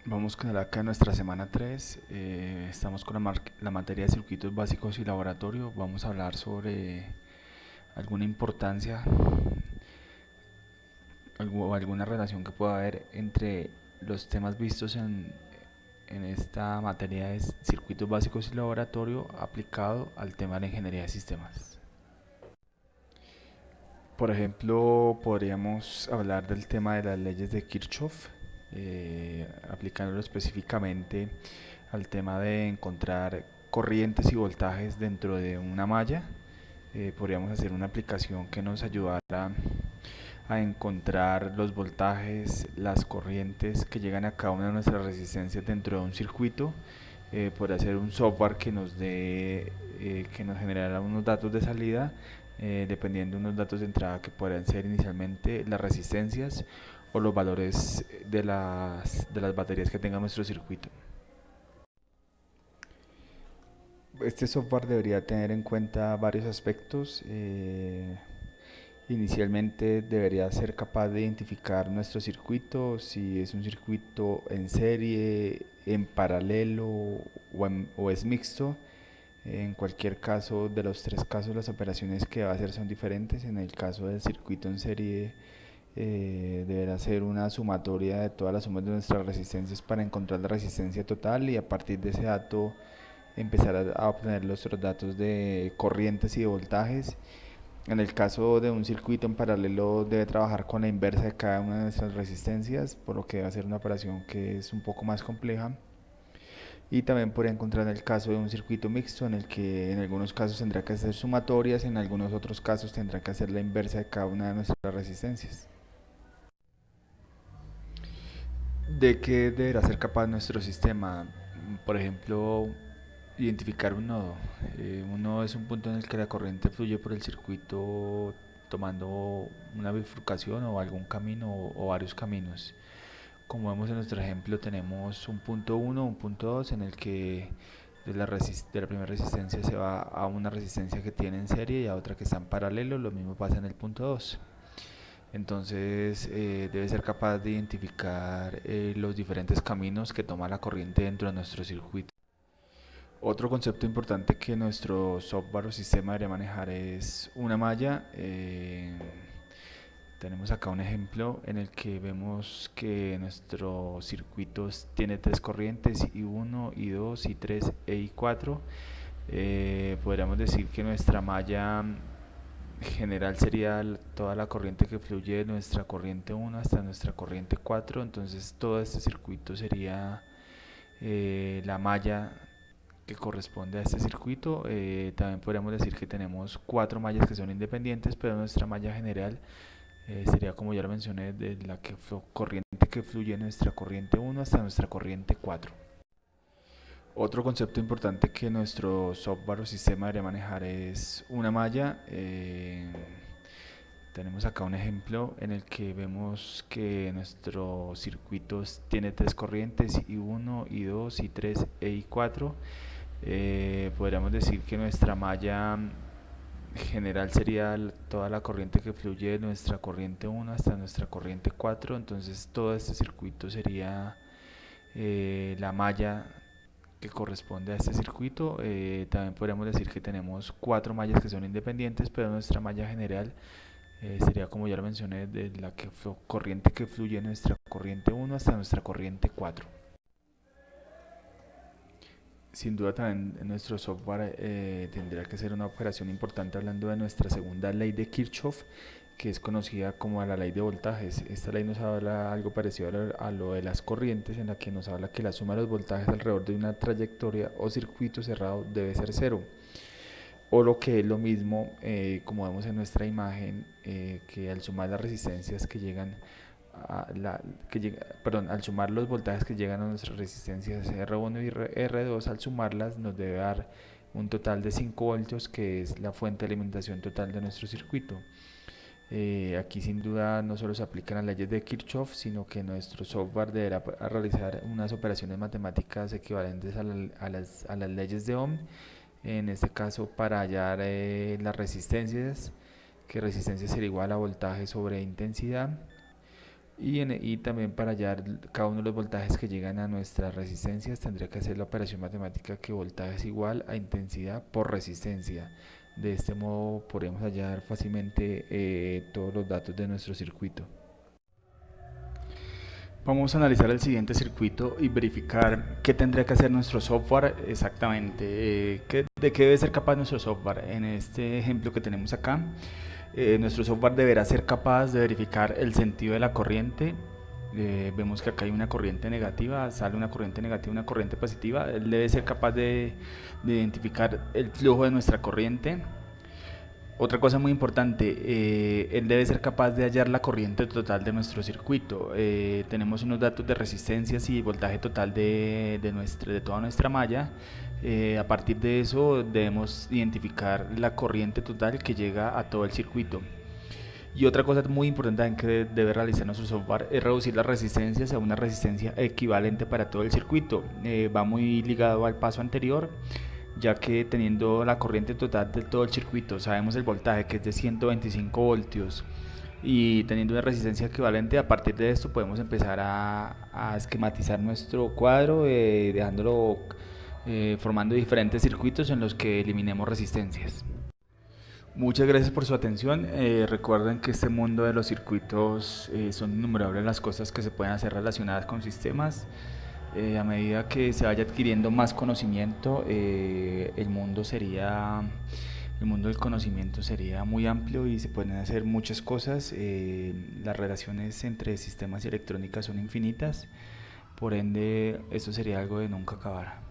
Vamos con el acá nuestra semana 3. Estamos con la materia de circuitos básicos y laboratorio. Vamos a hablar sobre alguna importancia o alguna relación que pueda haber entre los temas vistos en esta materia de circuitos básicos y laboratorio aplicado al tema de la ingeniería de sistemas. Por ejemplo, podríamos hablar del tema de las leyes de Kirchhoff, aplicándolo específicamente al tema de encontrar corrientes y voltajes dentro de una malla. Podríamos hacer una aplicación que nos ayudara a encontrar los voltajes, las corrientes que llegan a cada una de nuestras resistencias dentro de un circuito. Por hacer un software que que nos generara unos datos de salida, dependiendo de unos datos de entrada que podrían ser inicialmente las resistencias o los valores de las baterías que tenga nuestro circuito. Este software debería tener en cuenta varios aspectos. Inicialmente debería ser capaz de identificar nuestro circuito, si es un circuito en serie, en paralelo o es mixto. En cualquier caso, de los tres casos, las operaciones que va a hacer son diferentes. En el caso del circuito en serie, deberá ser una sumatoria de todas las sumas de nuestras resistencias para encontrar la resistencia total, y a partir de ese dato empezar a obtener los otros datos de corrientes y de voltajes. En el caso de un circuito en paralelo, debe trabajar con la inversa de cada una de nuestras resistencias, por lo que va a ser una operación que es un poco más compleja. Y también podría encontrar el caso de un circuito mixto, en el que en algunos casos tendrá que hacer sumatorias, en algunos otros casos tendrá que hacer la inversa de cada una de nuestras resistencias. ¿De qué deberá ser capaz nuestro sistema? Por ejemplo, identificar un nodo. Un nodo es un punto en el que la corriente fluye por el circuito tomando una bifurcación o algún camino o varios caminos. Como vemos en nuestro ejemplo, tenemos un punto 1, un punto 2, en el que de la primera resistencia se va a una resistencia que tiene en serie y a otra que está en paralelo. Lo mismo pasa en el punto 2. Entonces debe ser capaz de identificar los diferentes caminos que toma la corriente dentro de nuestro circuito. Otro concepto importante que nuestro software o sistema debería manejar es una malla. Tenemos acá un ejemplo en el que vemos que nuestro circuito tiene tres corrientes, I1, I2, I3 e I4. Podríamos decir que nuestra malla general sería toda la corriente que fluye de nuestra corriente 1 hasta nuestra corriente 4. Entonces todo este circuito sería la malla que corresponde a este circuito. También podríamos decir que tenemos cuatro mallas que son independientes, pero nuestra malla general sería, como ya lo mencioné, de la corriente que fluye en nuestra corriente 1 hasta nuestra corriente 4. Otro concepto importante que nuestro software o sistema debería manejar es una malla. Tenemos acá un ejemplo en el que vemos que nuestro circuito tiene tres corrientes, I1, I2, I3 e I4. Podríamos decir que nuestra malla general sería toda la corriente que fluye de nuestra corriente 1 hasta nuestra corriente 4. Entonces todo este circuito sería la malla que corresponde a este circuito. También podríamos decir que tenemos cuatro mallas que son independientes, pero nuestra malla general sería, como ya lo mencioné, de la corriente que fluye de nuestra corriente 1 hasta nuestra corriente 4. Sin duda también nuestro software tendría que ser una operación importante, hablando de nuestra segunda ley de Kirchhoff, que es conocida como la ley de voltajes. Esta ley nos habla algo parecido a lo de las corrientes, en la que nos habla que la suma de los voltajes alrededor de una trayectoria o circuito cerrado debe ser cero. O lo que es lo mismo, como vemos en nuestra imagen, que al sumar las resistencias que llegan al sumar los voltajes que llegan a nuestras resistencias R1 y R2, al sumarlas nos debe dar un total de 5 voltios, que es la fuente de alimentación total de nuestro circuito. Aquí sin duda no solo se aplican las leyes de Kirchhoff, sino que nuestro software deberá realizar unas operaciones matemáticas equivalentes a las leyes de Ohm, en este caso para hallar las resistencias, que resistencia sería igual a voltaje sobre intensidad. y también para hallar cada uno de los voltajes que llegan a nuestras resistencias tendría que hacer la operación matemática que voltaje es igual a intensidad por resistencia. De este modo podemos hallar fácilmente todos los datos de nuestro circuito. Vamos a analizar el siguiente circuito y verificar qué tendría que hacer nuestro software exactamente, de qué debe ser capaz nuestro software. En este ejemplo que tenemos acá, nuestro software deberá ser capaz de verificar el sentido de la corriente. Vemos que acá hay una corriente negativa, sale una corriente negativa, una corriente positiva. Él debe ser capaz de identificar el flujo de nuestra corriente. Otra cosa muy importante, él debe ser capaz de hallar la corriente total de nuestro circuito. Tenemos unos datos de resistencias y voltaje total de toda nuestra malla. A partir de eso debemos identificar la corriente total que llega a todo el circuito. Y otra cosa muy importante que debe realizar nuestro software es reducir las resistencias a una resistencia equivalente para todo el circuito. Va muy ligado al paso anterior, ya que teniendo la corriente total de todo el circuito, sabemos el voltaje que es de 125 voltios y teniendo una resistencia equivalente, a partir de esto podemos empezar a esquematizar nuestro cuadro, dejándolo formando diferentes circuitos en los que eliminemos resistencias. Muchas gracias por su atención. Recuerden que este mundo de los circuitos son innumerables las cosas que se pueden hacer relacionadas con sistemas. A medida que se vaya adquiriendo más conocimiento, el mundo del conocimiento sería muy amplio y se pueden hacer muchas cosas. Las relaciones entre sistemas y electrónica son infinitas, por ende, esto sería algo de nunca acabar.